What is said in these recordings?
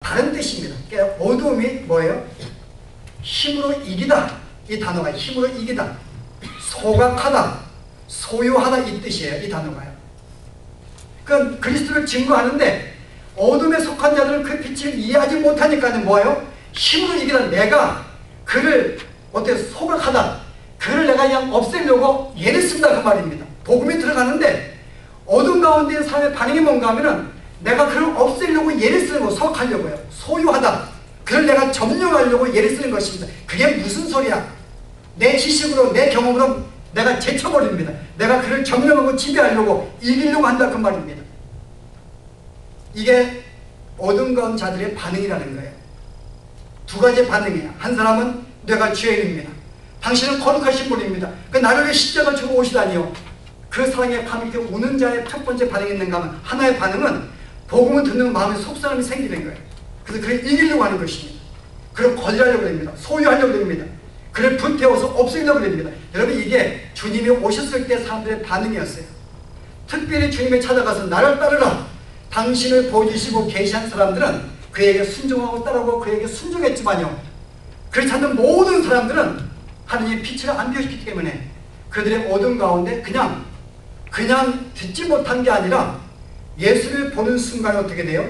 다른 뜻입니다. 그러니까 어둠이 뭐예요? 힘으로 이기다. 이 단어가 힘으로 이기다, 소각하다, 소유하다 이 뜻이에요. 이 단어가요. 그러니까 그리스도를 증거하는데 어둠에 속한 자들은 그 빛을 이해하지 못하니까는 뭐예요? 힘으로 이기다. 내가 그를 어떻게 소각하다, 그를 내가 그냥 없애려고 예를 쓴다 그 말입니다. 복음이 들어가는데 어둠 가운데 있는 사람의 반응이 뭔가 하면은 내가 그를 없애려고 예를 쓰는 거, 소각하려고요. 소유하다, 그를 내가 점령하려고 예를 쓰는 것입니다. 그게 무슨 소리야? 내 지식으로, 내 경험으로 내가 제쳐버립니다. 내가 그를 점령하고 지배하려고, 이기려고 한다 그 말입니다. 이게 어둠 가운 자들의 반응이라는 거예요. 두 가지 반응이에요. 한 사람은 내가 죄인입니다. 당신은 거룩하신 분입니다. 그 나를 위해 십자가를 주고 오시다니요. 그 사랑에 감히 우는 자의 첫 번째 반응이 있는가 하면, 하나의 반응은 복음을 듣는 마음에 속상함이 생기는 거예요. 그래서 그를 이기려고 하는 것입니다. 그를 거절하려고 합니다. 소유하려고 합니다. 그를 불태워서 없애려고 합니다. 여러분, 이게 주님이 오셨을 때 사람들의 반응이었어요. 특별히 주님이 찾아가서 나를 따르라, 당신을 보여주시고 계시한 사람들은 그에게 순종하고 따르고 그에게 순종했지만요, 그를 찾는 모든 사람들은 하느님의 빛을 안 비워주기 때문에 그들의 어둠 가운데 그냥 듣지 못한 게 아니라 예수를 보는 순간 어떻게 돼요?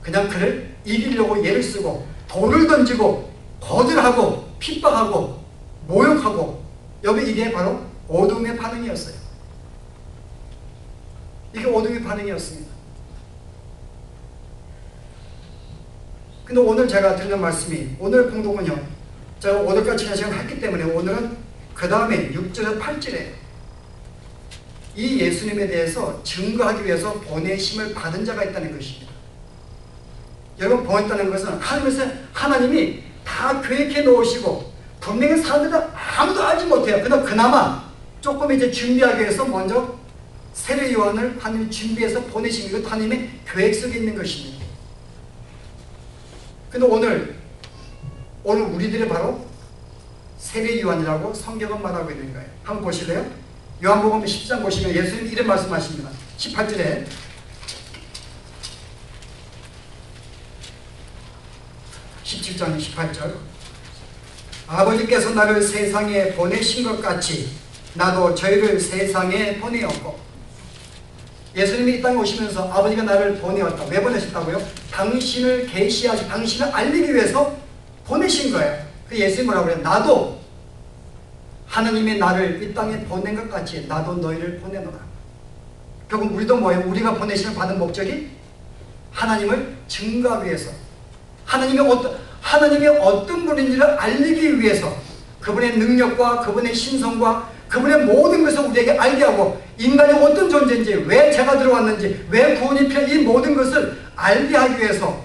그냥 그를 이기려고 예를 쓰고 돌을 던지고 거절하고 핍박하고 모욕하고, 여기 이게 바로 어둠의 반응이었어요. 이게 어둠의 반응이었습니다. 근데 오늘 제가 드리는 말씀이, 오늘 공동은요, 제가 오늘까지 지난 시간 했기 때문에 오늘은 그 다음에 6절에서 8절에 이 예수님에 대해서 증거하기 위해서 보내심을 받은 자가 있다는 것입니다. 여러분, 보냈다는 것은 하나님이 다 계획해 놓으시고 분명히 사람들은 아무도 알지 못해요. 그나마 조금 이제 준비하기 위해서 먼저 세례 요한을 하나님이 준비해서 보내신 것, 하나님의 계획 속에 있는 것입니다. 근데 오늘 우리들이 바로 세례 요한이라고 성경은 말하고 있는 거예요. 한번 보실래요? 요한복음 10장 보시면 예수님 이런 말씀하십니다. 18절에 17장 18절, 아버지께서 나를 세상에 보내신 것 같이 나도 저희를 세상에 보내었고, 예수님이 이 땅에 오시면서 아버지가 나를 보내었다. 왜 보내셨다고요? 당신을 계시하시, 당신을 알리기 위해서 보내신 거예요. 그 예수님이 뭐라고 그래요? 나도 하나님이 나를 이 땅에 보낸 것 같이 나도 너희를 보내노라. 결국 우리도 뭐예요? 우리가 보내심을 받은 목적이 하나님을 증거하기 위해서, 하나님이 어떤 분인지를 알리기 위해서, 그분의 능력과 그분의 신성과 그분의 모든 것을 우리에게 알게 하고, 인간이 어떤 존재인지, 왜 죄가 들어왔는지, 왜 구원이 필요한, 이 모든 것을 알게 하기 위해서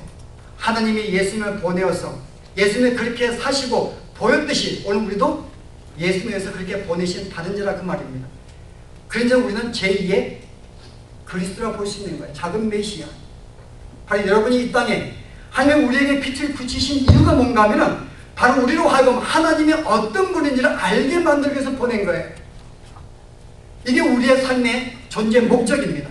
하나님이 예수님을 보내어서 예수님이 그렇게 사시고 보였듯이 오늘 우리도 예수님에서 그렇게 보내신 받은 자라 그 말입니다. 그러니까 우리는 제2의 그리스도라 볼 수 있는 거예요. 작은 메시아. 바로 여러분이 이 땅에 하나님 우리에게 빛을 비치신 이유가 뭔가 하면은 바로 우리로 하여금 하나님이 어떤 분인지를 알게 만들기 위해서 보낸 거예요. 이게 우리의 삶의 존재 목적입니다.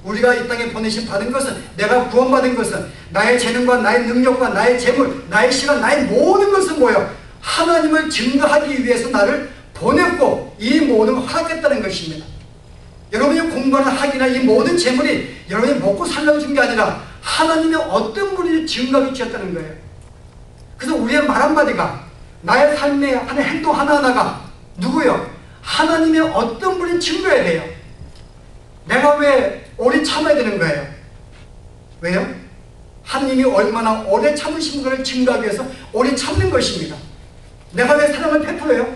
우리가 이 땅에 보내심 받은 것은, 내가 구원받은 것은 나의 재능과 나의 능력과 나의 재물, 나의 시간, 나의 모든 것은 뭐예요? 하나님을 증거하기 위해서 나를 보냈고 이 모든 걸 허락했다는 것입니다. 여러분이 공부하는 학위나 이 모든 재물이 여러분이 먹고 살려고 준 게 아니라 하나님의 어떤 분이 증거하기 주셨다는 거예요. 그래서 우리의 말 한마디가, 나의 삶의 하는 행동 하나하나가 누구요? 하나님의 어떤 분이 증거해야 돼요. 내가 왜 오래 참아야 되는 거예요? 왜요? 하나님이 얼마나 오래 참으신 것을 증거하기 위해서 오래 참는 것입니다. 내가 왜 사랑을 베풀어요?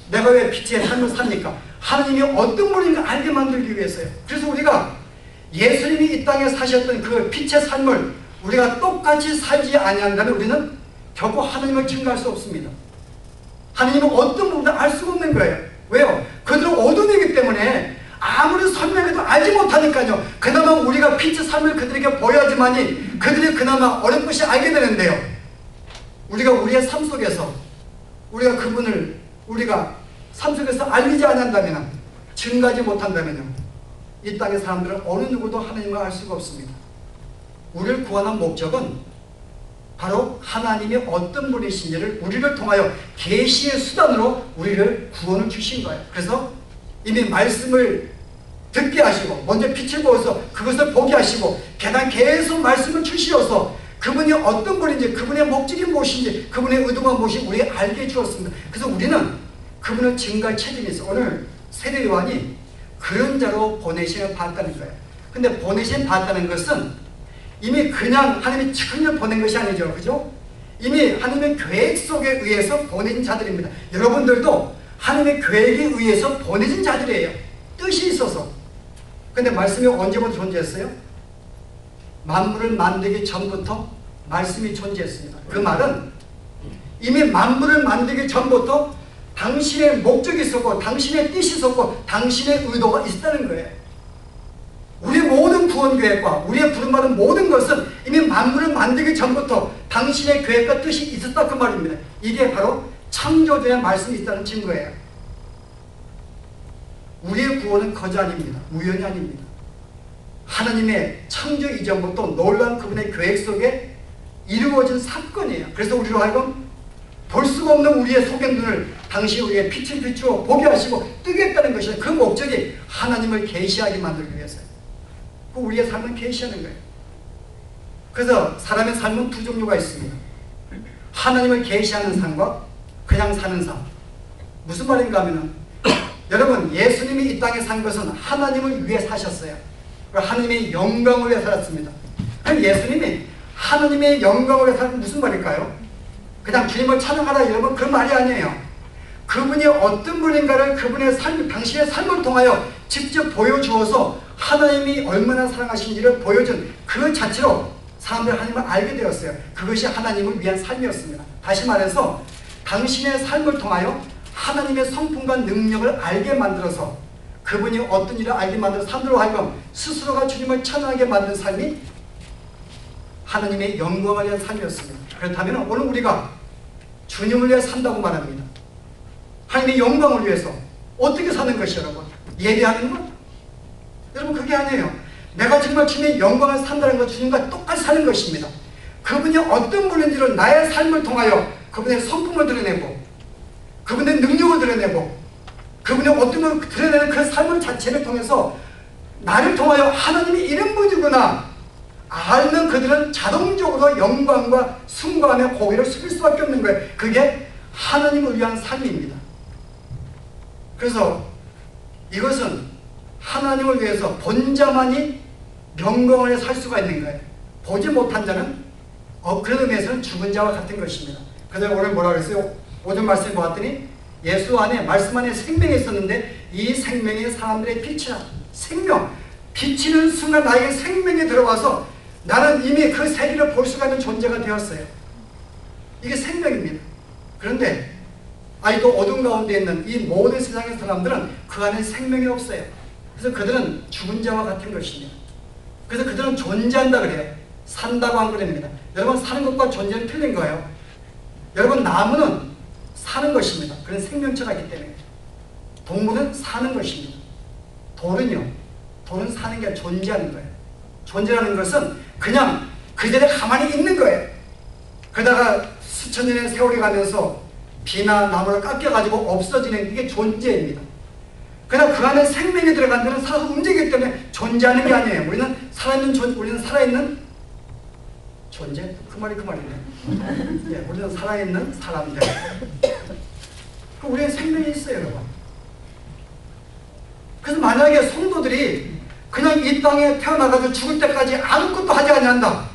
내가 왜 빛의 삶을 삽니까? 하나님이 어떤 분인가 알게 만들기 위해서요. 그래서 우리가 예수님이 이 땅에 사셨던 그 빛의 삶을 우리가 똑같이 살지 아니한다면 우리는 결코 하나님을 증거할 수 없습니다. 하나님은 어떤 분인지 알 수가 없는 거예요. 왜요? 그들은 어둠이기 때문에 아무리 설명해도 알지 못하니까요. 그나마 우리가 빛의 삶을 그들에게 보여야지만이 그들이 그나마 어렴풋이 알게 되는데요. 우리가 우리의 삶 속에서 우리가 그분을 우리가 삶 속에서 알리지 않는다면, 증거하지 못한다면요, 이 땅의 사람들은 어느 누구도 하나님을 알 수가 없습니다. 우리를 구원한 목적은 바로 하나님이 어떤 분이신지를 우리를 통하여 계시의 수단으로 우리를 구원을 주신 거예요. 그래서 이미 말씀을 듣게 하시고 먼저 빛을 보여서 그것을 보게 하시고 게다가 계속 말씀을 주시어서 그분이 어떤 분인지 그분의 목적이 무엇인지 그분의 의도가 무엇인지 우리에게 알게 해주었습니다. 그래서 우리는 그분을 증거할 책임이 있어요. 오늘 세례 요한이 그런 자로 보내심을 받았다는 거예요. 근데 보내심 받았다는 것은 이미 그냥 하나님이 직접 보낸 것이 아니죠. 그죠? 이미 하나님의 계획 속에 의해서 보내진 자들입니다. 여러분들도 하나님의 계획에 의해서 보내진 자들이에요. 뜻이 있어서. 근데 말씀이 언제부터 존재했어요? 만물을 만들기 전부터 말씀이 존재했습니다. 그 말은 이미 만물을 만들기 전부터 당신의 목적이 있었고 당신의 뜻이 있었고 당신의 의도가 있었다는 거예요. 우리의 모든 구원 계획과 우리의 부름받은 모든 것은 이미 만물을 만들기 전부터 당신의 계획과 뜻이 있었다 그 말입니다. 이게 바로 창조주의 말씀이 있다는 증거예요. 우리의 구원은 거저 아닙니다. 우연이 아닙니다. 하나님의 창조 이전부터 놀라운 그분의 계획 속에 이루어진 사건이에요. 그래서 우리로 하여금 볼 수가 없는 우리의 속의 눈을 당시 우리의 빛을 비추어 보게 하시고 뜨게 했다는 것이 그 목적이 하나님을 계시하게 만들기 위해서요. 우리의 삶은 계시하는 거예요. 그래서 사람의 삶은 두 종류가 있습니다. 하나님을 계시하는 삶과 그냥 사는 삶. 무슨 말인가 하면은 여러분 예수님이 이 땅에 산 것은 하나님을 위해 사셨어요. 하나님의 영광을 위해 살았습니다. 그럼 예수님이 하나님의 영광을 위해 사는 무슨 말일까요? 그냥 주님을 찬양하라 여러분 그런 말이 아니에요. 그분이 어떤 분인가를 그분의 삶, 당신의 삶을 통하여 직접 보여주어서 하나님이 얼마나 사랑하신지를 보여준 그 자체로 사람들이 하나님을 알게 되었어요. 그것이 하나님을 위한 삶이었습니다. 다시 말해서 당신의 삶을 통하여 하나님의 성품과 능력을 알게 만들어서 그분이 어떤 일을 알게 만들어 사람들로 하여금 스스로가 주님을 찬양하게 만든 삶이 하나님의 영광을 위한 삶이었습니다. 그렇다면 오늘 우리가 주님을 위해 산다고 말합니다. 하나님의 영광을 위해서 어떻게 사는 것이 여러분? 예배하는 것? 여러분 그게 아니에요. 내가 정말 주님의 영광을 산다는 것 주님과 똑같이 사는 것입니다. 그분이 어떤 분인지를 나의 삶을 통하여 그분의 성품을 드러내고 그분의 능력을 드러내고 그분의 어떤 걸 드러내는 그 삶을 자체를 통해서 나를 통하여 하나님이 이런 분이구나 알면 그들은 자동적으로 영광과 숭배하며 고개를 숙일 수밖에 없는 거예요. 그게 하나님을 위한 삶입니다. 그래서 이것은 하나님을 위해서 본 자만이 영광을 살 수가 있는 거예요. 보지 못한 자는 그런 의미에서는 죽은 자와 같은 것입니다. 그래서 오늘 뭐라 그랬어요? 오전 말씀을 보았더니 예수 안에 말씀 안에 생명이 있었는데 이 생명이 사람들의 빛이라. 생명. 비치는 순간 나에게 생명이 들어와서 나는 이미 그 세계를 볼 수가 있는 존재가 되었어요. 이게 생명입니다. 그런데 아직도 어둠 가운데 있는 이 모든 세상의 사람들은 그 안에 생명이 없어요. 그래서 그들은 죽은 자와 같은 것입니다. 그래서 그들은 존재한다 그래요. 산다고 한 거랍니다. 여러분 사는 것과 존재는 틀린 거예요. 여러분 나무는 사는 것입니다. 그런 생명체가 있기 때문에. 동물은 사는 것입니다. 돌은요. 돌은 사는 게 아니라 존재하는 거예요. 존재라는 것은 그냥 그 자리에 가만히 있는 거예요. 그러다가 수천 년의 세월이 가면서 비나 나무를 깎여가지고 없어지는 이게 존재입니다. 그러나 그 안에 생명이 들어간 데는 살아서 움직이기 때문에 존재하는 게 아니에요. 우리는 우리는 살아있는 존재? 그 말이네. 네, 우리는 살아있는 사람들. 우리의 생명이 있어요, 여러분. 그래서 만약에 성도들이 그냥 이 땅에 태어나가지고 죽을 때까지 아무것도 하지 않는다.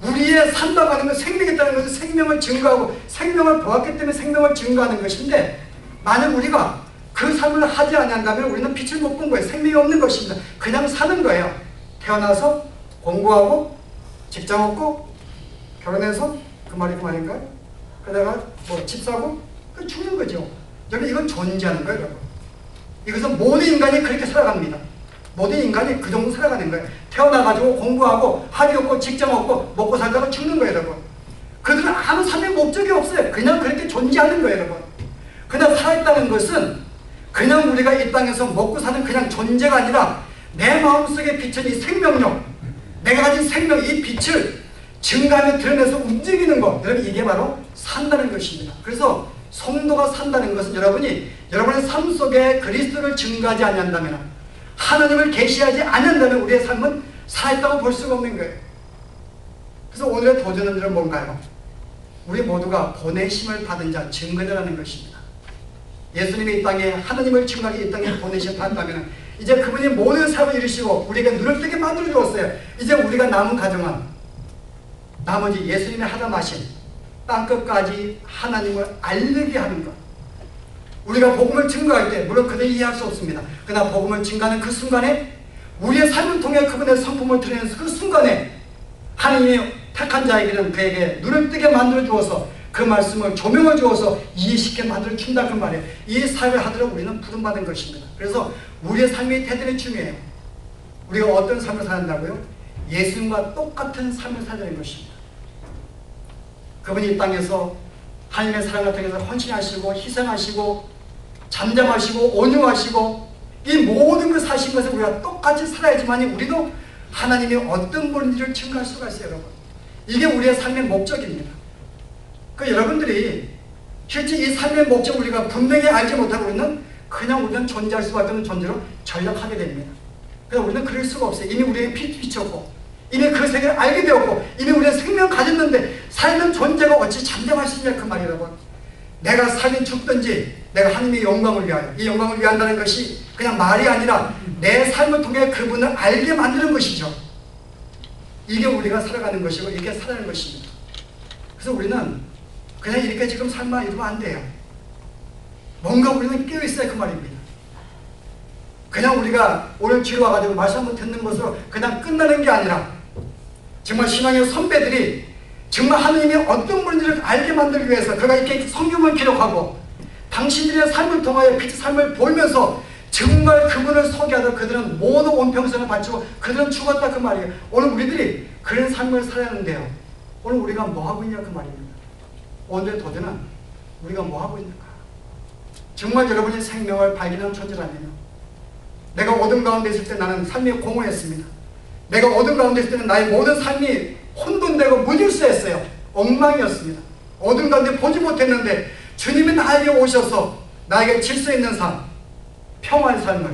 우리의 산다고 하는 건 생명이 있다는 것은 생명을 증거하고 생명을 보았기 때문에 생명을 증거하는 것인데 만약 우리가 그 삶을 하지 않는다면 우리는 빛을 못 본 거예요. 생명이 없는 것입니다. 그냥 사는 거예요. 태어나서 공부하고 직장 얻고 결혼해서 그 말인가요? 그러다가 뭐 집 사고 죽는 거죠. 여러분 이건 존재하는 거예요. 여러분. 이것은 모든 인간이 그렇게 살아갑니다. 모든 인간이 그 정도 살아가는 거예요. 태어나가지고 공부하고 학위 얻고 직장 얻고 먹고 살다가 죽는 거예요. 여러분. 그들은 아무 삶의 목적이 없어요. 그냥 그렇게 존재하는 거예요. 여러분. 그냥 살아있다는 것은 그냥 우리가 이 땅에서 먹고 사는 그냥 존재가 아니라 내 마음속에 비친 이 생명력 내가 가진 생명, 이 빛을 증가하며 드러내서 움직이는 것, 여러분 이게 바로 산다는 것입니다. 그래서 성도가 산다는 것은 여러분이 여러분의 삶 속에 그리스도를 증거하지 않는다면, 하나님을 계시하지 않는다면 우리의 삶은 살아있다고 볼 수가 없는 거예요. 그래서 오늘의 도전은 뭔가요? 우리 모두가 보내심을 받은 자, 증거자라는 것입니다. 예수님이 이 땅에 하나님을 증거하기 이 땅에 보내심을 받았다면 이제 그분이 모든 삶을 이루시고 우리에게 눈을 뜨게 만들어 주었어요. 이제 우리가 남은 가정은 나머지 예수님이 하다 마신 땅끝까지 하나님을 알리게 하는 것. 우리가 복음을 증거할 때 물론 그들이 이해할 수 없습니다. 그러나 복음을 증거하는 그 순간에 우리의 삶을 통해 그분의 성품을 드러내는 그 순간에 하나님이 택한 자에게는 그에게 눈을 뜨게 만들어 주어서 그 말씀을 조명을 주어서 이해시켜 만들어 준다 그 말이에요. 이 삶을 하도록 우리는 부름받은 것입니다. 그래서 우리의 삶이 대단히 중요해요. 우리가 어떤 삶을 산다고요? 예수님과 똑같은 삶을 살자는 것입니다. 그분이 이 땅에서 하나님의 사랑을 통해서 헌신하시고 희생하시고 잠잠하시고 온유하시고 이 모든 걸 사신 것을 우리가 똑같이 살아야지만 우리도 하나님이 어떤 분인지를 증거할 수가 있어요. 여러분, 이게 우리의 삶의 목적입니다. 그 여러분들이 실제 이 삶의 목적을 우리가 분명히 알지 못하고 있는 그냥 우리는 존재할 수밖에 없는 존재로 전락하게 됩니다. 그래서 우리는 그럴 수가 없어요. 이미 우리에게 비쳤고 이미 그 세계를 알게 되었고 이미 우리는 생명 가졌는데 살는 존재가 어찌 잠잠할 수 있냐 그 말이에요. 여러분, 내가 살든 죽든지 내가 하나님의 영광을 위하여, 이 영광을 위한다는 것이 그냥 말이 아니라 내 삶을 통해 그분을 알게 만드는 것이죠. 이게 우리가 살아가는 것이고 이게 살아가는 것입니다. 그래서 우리는 그냥 이렇게 지금 삶만 이루면 안 돼요. 뭔가 우리는 깨어있어야 그 말입니다. 그냥 우리가 오늘 주에 와가지고 말씀 한번 듣는 것으로 그냥 끝나는 게 아니라 정말 신앙의 선배들이 정말 하나님이 어떤 분인지를 알게 만들기 위해서 그가 이렇게 성경을 기록하고 당신들의 삶을 통하여 빛의 삶을 보이면서 정말 그분을 소개하다 그들은 모두 온평생을 바치고 그들은 죽었다 그 말이에요. 오늘 우리들이 그런 삶을 살아야 하는데요. 오늘 우리가 뭐하고 있냐 그 말입니다. 오늘의 도전은 우리가 뭐하고 있는가. 정말 여러분의 생명을 발견한 존재라면요. 내가 어둠 가운데 있을 때 나는 삶이 공허했습니다. 내가 어둠 가운데 있을 때는 나의 모든 삶이 혼돈되고 무질서했어요. 엉망이었습니다. 어둠 가운데 보지 못했는데 주님이 나에게 오셔서 나에게 질서 있는 삶, 평화의 삶을,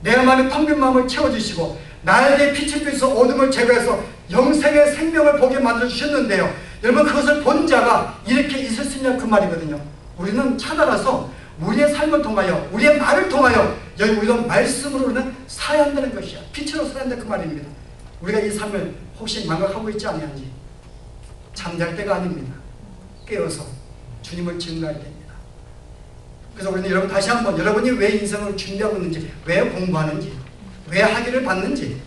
내 마음에 텅 빈 마음을 채워주시고 나에게 빛을 비춰서 어둠을 제거해서 영생의 생명을 보게 만들어주셨는데요. 여러분, 그것을 본 자가 이렇게 있을 수 있냐 그 말이거든요. 우리는 찾아가서 우리의 삶을 통하여 우리의 말을 통하여 여기 우리가 말씀으로는 살아야 한다는 것이야. 빛으로 살아야 한다 그 말입니다. 우리가 이 삶을 혹시 망각하고 있지 않는지 잠잘 때가 아닙니다. 깨어서 주님을 증거해야 됩니다. 그래서 우리는 여러분 다시 한번 여러분이 왜 인생을 준비하고 있는지, 왜 공부하는지, 왜 학위를 받는지,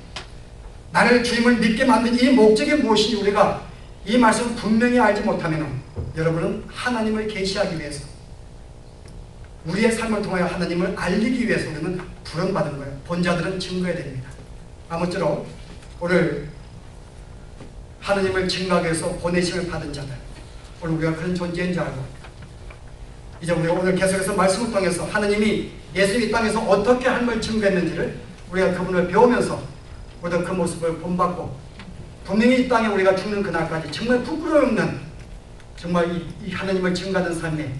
나를 주님을 믿게 만든 이 목적이 무엇인지 우리가 이 말씀을 분명히 알지 못하면 여러분은 하나님을 계시하기 위해서 우리의 삶을 통하여 하나님을 알리기 위해서 우리는 부름받은 거예요. 본자들은 증거해야 됩니다. 아무쪼록 오늘 하나님을 증거하기 위해서 보내심을 받은 자들, 오늘 우리가 그런 존재인 줄 알고 이제 우리가 오늘 계속해서 말씀을 통해서 하나님이 예수님 이 땅에서 어떻게 하나님을 증거했는지를 우리가 그분을 배우면서 우리도 그 모습을 본받고 분명히 이 땅에 우리가 죽는 그날까지 정말 부끄러움 없는 정말 이 하나님을 증거하는 삶에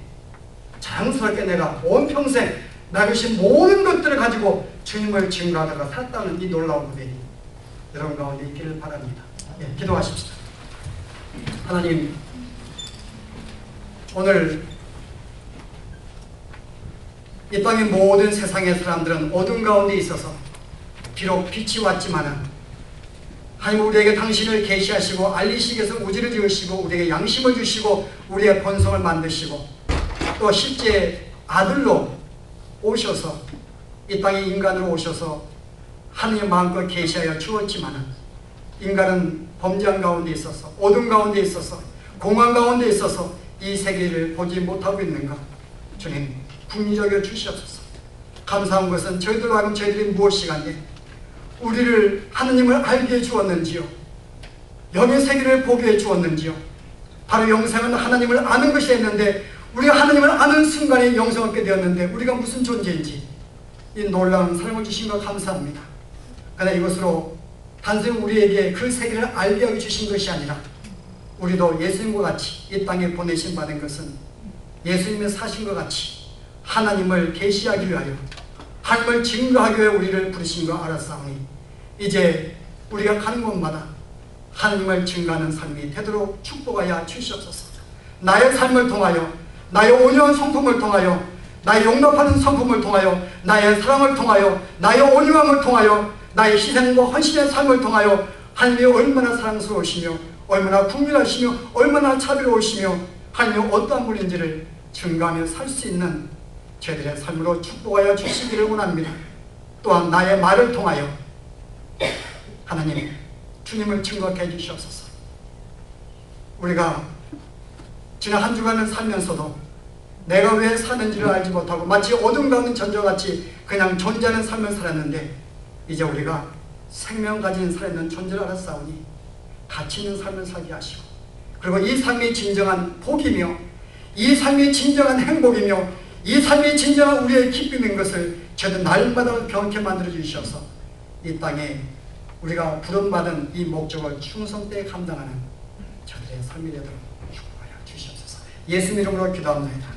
자랑스럽게 내가 온 평생 나 주신 모든 것들을 가지고 주님을 증거하다가 살았다는 이 놀라운 고백이 여러분 가운데 있기를 바랍니다. 예, 기도하십시다. 하나님, 오늘 이 땅의 모든 세상의 사람들은 어둠 가운데 있어서 비록 빛이 왔지만은 하나님 우리에게 당신을 계시하시고 알리시기 위해서 우주를 지으시고 우리에게 양심을 주시고 우리의 본성을 만드시고 또 실제 아들로 오셔서 이 땅에 인간으로 오셔서 하나님의 마음껏 계시하여 주었지만은 인간은 범죄한 가운데 있어서 어둠 가운데 있어서 공황 가운데 있어서 이 세계를 보지 못하고 있는가. 주님, 국리적으로 주시옵소서. 감사한 것은 저희들로 하여금 저희들이 무엇이간에 우리를 하나님을 알게 해 주었는지요, 영의 세계를 보게 해 주었는지요. 바로 영생은 하나님을 아는 것이 있는데 우리가 하나님을 아는 순간에 영생을 얻게 되었는데 우리가 무슨 존재인지 이 놀라운 사랑을 주신 것 감사합니다. 그러나 이것으로 단순히 우리에게 그 세계를 알게 하여 주신 것이 아니라 우리도 예수님과 같이 이 땅에 보내신 받은 것은 예수님의 사신 것 같이 하나님을 계시하기 위하여 하나님을 증거하기 위해 우리를 부르신 거 알았사오니 이제 우리가 가는 곳마다 하나님을 증거하는 삶이 되도록 축복하여 주시옵소서. 나의 삶을 통하여, 나의 온유한 성품을 통하여, 나의 용납하는 성품을 통하여, 나의 사랑을 통하여, 나의 온유함을 통하여, 나의 희생과 헌신의 삶을 통하여 하나님이 얼마나 사랑스러우시며 얼마나 긍휼하시며 얼마나 자비로우시며 하나님이 어떠한 분인지를 증거하며 살 수 있는 저희들의 삶으로 축복하여 주시기를 원합니다. 또한 나의 말을 통하여 하나님 주님을 증거하게 해주시옵소서. 우리가 지난 한 주간을 살면서도 내가 왜 사는지를 알지 못하고 마치 어둠 가운데 전저같이 그냥 존재하는 삶을 살았는데 이제 우리가 생명 가진 살아있는 존재를 알았사오니 가치 있는 삶을 살게 하시고 그리고 이 삶이 진정한 복이며 이 삶이 진정한 행복이며 이 삶이 진정한 우리의 기쁨인 것을 저는 날마다 경험케 만들어 주시어서 이 땅에 우리가 부름받은 이 목적을 충성되게 감당하는 저들의 삶이 되도록 축복하여 주시옵소서. 예수 이름으로 기도합니다.